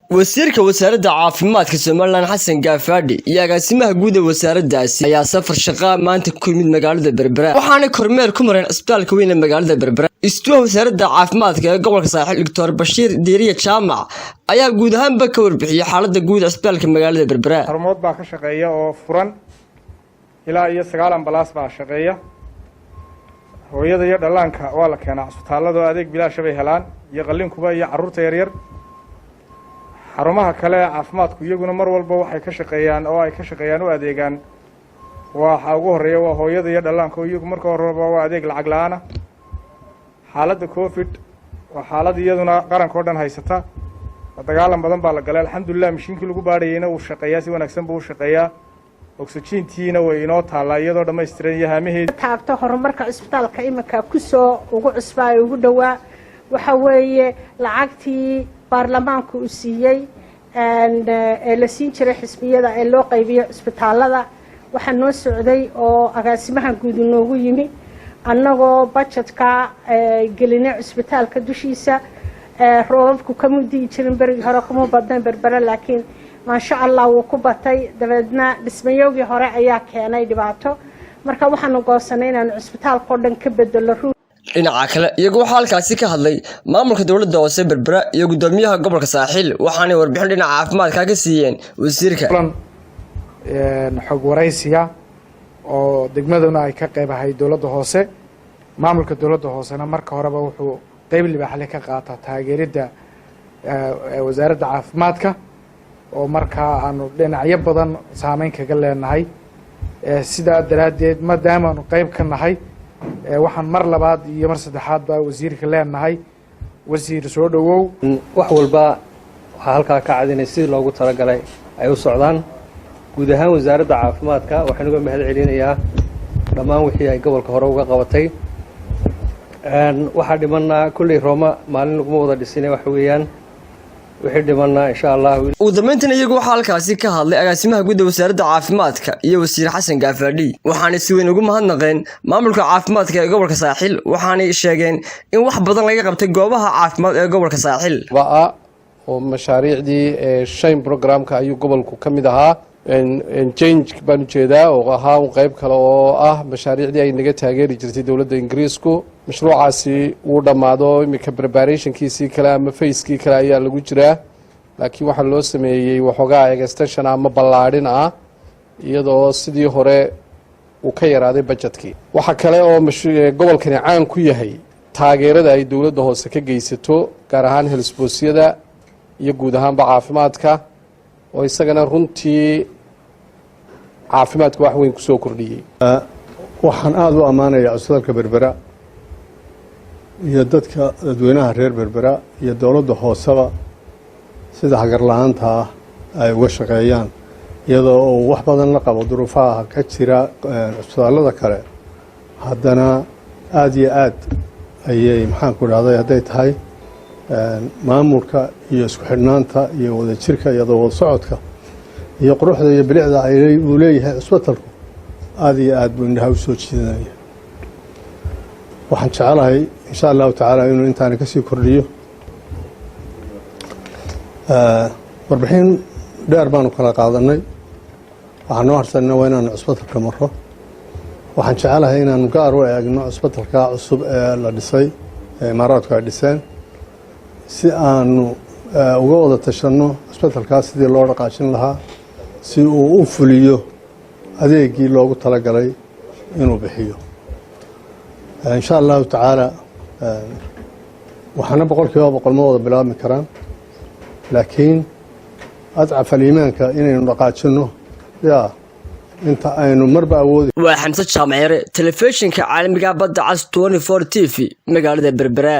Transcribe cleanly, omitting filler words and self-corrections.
wasiirka wasaaradda caafimaadka Soomaaliland Xasan Gaafadhi iyo agaasimaha guud ee wasaaraddaasi ayaa safar shaqo maanta ku yimid magaalada Berbera waxaana kormeer ku mareen isbitaalka weyn ee magaalada Berbera istuwa wasaaradda caafimaadka ee gobolka Saaxil Dr. Bashiir Diiriye Jaamac ayaa guud ahaanba ka warbixiyay xaaladda guud ee isbitaalka magaalada Berbera xarumood baa ka shaqeeya oo furan ilaa iyo 9 ambalaas baa shaqeeya hooyada iyo dhallaanka waa la keenaa isbitaalada adeeg bilaash bay helaan iyo qalliinkuba iyo carruurta yaryar xarumaha kale caafimaadku iyaguna mar walba waxay ka shaqeeyaan oo ay ka shaqeeyaan u adeegaan waxa ugu horeeya waa hooyada iyo dhallaanka iyagu marka horeba waa adeeg lacag la'aan ah xaaladda covid waa xaalad iyaduna qaranka oo dhan haysata dagaalan badan baa la galay alxamdulillah mishiinkii lagu baadhayayna uu shaqeeyaa si wanaagsan buu u shaqeeyaa oxygen-tiina way inoo taallaa iyadoo dhammaystiran yahaamaheed taabto horumarka isbitaalka iminka ku soo ugu cusbaa ugu dhawaa waxa weeye lacagtii baarlamaanku uu siiyay ee la siin jiray xisbiyada ee loo qaybiyo isbitaalada waxa noo socday oo agaasimaha guud noogu yimi annagoo budgetka gelinay isbitaalka dushiisa roobku kama dii jirin berigi hore kuma badnayn Berbera laakiin ma sha Allah wuu ku batay dabeedna dhismayowgii hore ayaa keenay dhibaato marka waxaan goosanay inaan isbitaalka oo dhan ka bedelo dhinaca kale iyagu waxa halkaasi ka hadlay maamulka dawladda hoose Berbera iyo gudoomiyaha gobolka Saaxil waxaana warbixin dhinaca caafimaadka ka siiyeen wasiirka xog waraysiga oo degmaduna ay ka qaybahay dawladda hoose maamulka dawladda hoosena marka horeba wuxuu qayb libaax leh ka qaataa taageerida wasaaradda caafimaadka oo marka aanu dhinacyo badan saameyn kaga leenahay sidaa daraadeed maadaama aanu qayb ka nahay waxaan mar labaad iyo mar saddexaad baa wasiirka leenahay wasiir soo dhawow wax walba waxa halka ka cadinay sidii loogu talagalay ay u socdaan guud ahaan wasaaradda caafimaadka waxaan uga mahad celinayaa dhammaan wixii ay gobolka hore uga qabatay waxa dhimanaa kulli Roma maalin lagu wada dhisinay wax weeyaan wixii dhimanaa insha Allah ugu dambeyntii iyagu waxa halkaasi ka hadlay agaasimaha guud ee wasaaradda caafimaadka iyo wasiir Xasan Gaafadhi waxaana si weyn ugu mahadnaqeen maamulka caafimaadka ee gobolka Saaxil waxaana sheegeen in wax badan laga qabtay goobaha caafimaad ee gobolka Saaxil oo mashaariicdii shayn programka ayuu gobolku ka mid ahaa change baan jeedaa oo ahaa qayb kale oo ah mashaariicdii ay naga taageeri jirtay dawladda Ingiriisku mashruucaasi uu dhamaado imika preparationkiisii kale ama phase-kii kale ayaa lagu jiraa laakiin waxa loo sameeyay waxoogaa extension ama ballaadhin ah iyadoo sidii hore uu ka yaraaday budgetkii waxa kale oo gobolkani caan ku yahay taageerada ay dawladda hoose ka geysato gaar ahaan health-boosiyada iyo guud ahaanba caafimaadka oo isagana runtii caafimaadka wax weyn ku soo kordhiyay waxaan aad u amaanayaa isbitaalka Berbera iyo dadweynaha reer Berbera iyo dawladda hooseba sida hagar la'aanta ay uga shaqeeyaan iyadoo wax badan la qabo duruufaha ka jira isbitaalada kale haddana aad iyo aad ayay maxaan ku dhahday hadday tahay maamulka iyo isku xidhnaanta iyo wadajirka iyo wada socodka iyo quruxda iyo bilicda uu leeyahay isbitaalku aad iyo aad buu indhaha u soo jiidanaya waxaan jecelahay insha allahu tacaala inuu intaani kasii kordhiyo warbixin dheer baanu kala qaadanay waxaan noo harsanayna waa inaanu isbitaalka maro waxaan jecelahay inaanu gaar u eegno isbitaalka cusub ee la dhisay ee imaaraadku ay dhiseen si aanu uga wada tashanno isbitaalkaas sidii loo dhaqaajin lahaa si uu u fuliyo adeegii loogu talagalay inuu bixiyo insha allahu tacaala waxaana 100% ma wada bilaabmi karaan laakiin adcaf aliimaanka inaynu dhaqaajinno inta aynu marba awoodi waa Xamse Jaamacire telefishinka caalamiga badda cas 24 TV magaalada Berbera